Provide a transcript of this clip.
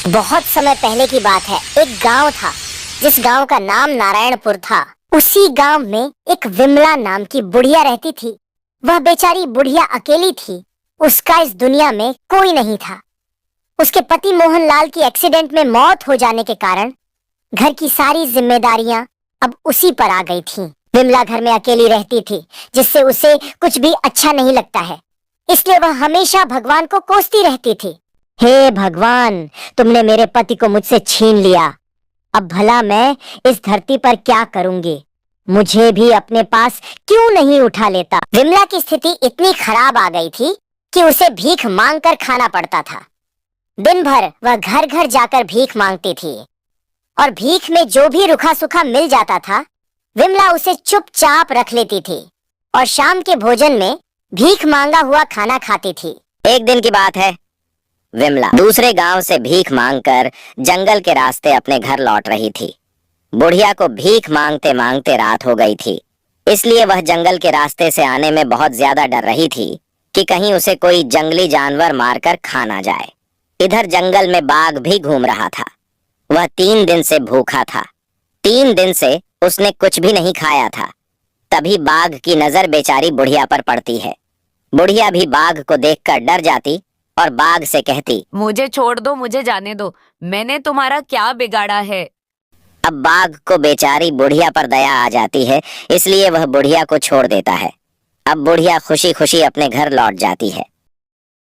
बहुत समय पहले की बात है। एक गांव था जिस गांव का नाम नारायणपुर था। उसी गांव में एक विमला नाम की बुढ़िया रहती थी। वह बेचारी बुढ़िया अकेली थी। उसका इस दुनिया में कोई नहीं था। उसके पति मोहनलाल की एक्सीडेंट में मौत हो जाने के कारण घर की सारी जिम्मेदारियां अब उसी पर आ गई थीं। विमला घर में अकेली रहती थी, जिससे उसे कुछ भी अच्छा नहीं लगता है। इसलिए वह हमेशा भगवान को कोसती रहती थी। हे भगवान, तुमने मेरे पति को मुझसे छीन लिया। अब भला मैं इस धरती पर क्या करूंगी? मुझे भी अपने पास क्यों नहीं उठा लेता? विमला की स्थिति इतनी खराब आ गई थी कि उसे भीख मांगकर खाना पड़ता था। दिन भर वह घर घर जाकर भीख मांगती थी और भीख में जो भी रूखा सूखा मिल जाता था, विमला उसे चुपचाप रख लेती थी और शाम के भोजन में भीख मांगा हुआ खाना खाती थी। एक दिन की बात है। विमला दूसरे गांव से भीख मांगकर जंगल के रास्ते अपने घर लौट रही थी। बुढ़िया को भीख मांगते मांगते रात हो गई थी, इसलिए वह जंगल के रास्ते से आने में बहुत ज्यादा डर रही थी कि कहीं उसे कोई जंगली जानवर मारकर खा ना जाए। इधर जंगल में बाघ भी घूम रहा था। वह 3 दिन से भूखा था। 3 दिन से उसने कुछ भी नहीं खाया था। तभी बाघ की नजर बेचारी बुढ़िया पर पड़ती है। बुढ़िया भी बाघ को देखकर डर जाती और बाघ से कहती, मुझे छोड़ दो, मुझे जाने दो, मैंने तुम्हारा क्या बिगाड़ा है। अब बाघ को बेचारी बुढ़िया पर दया आ जाती है, इसलिए वह बुढ़िया को छोड़ देता है। अब बुढ़िया खुशी खुशी अपने घर लौट जाती है।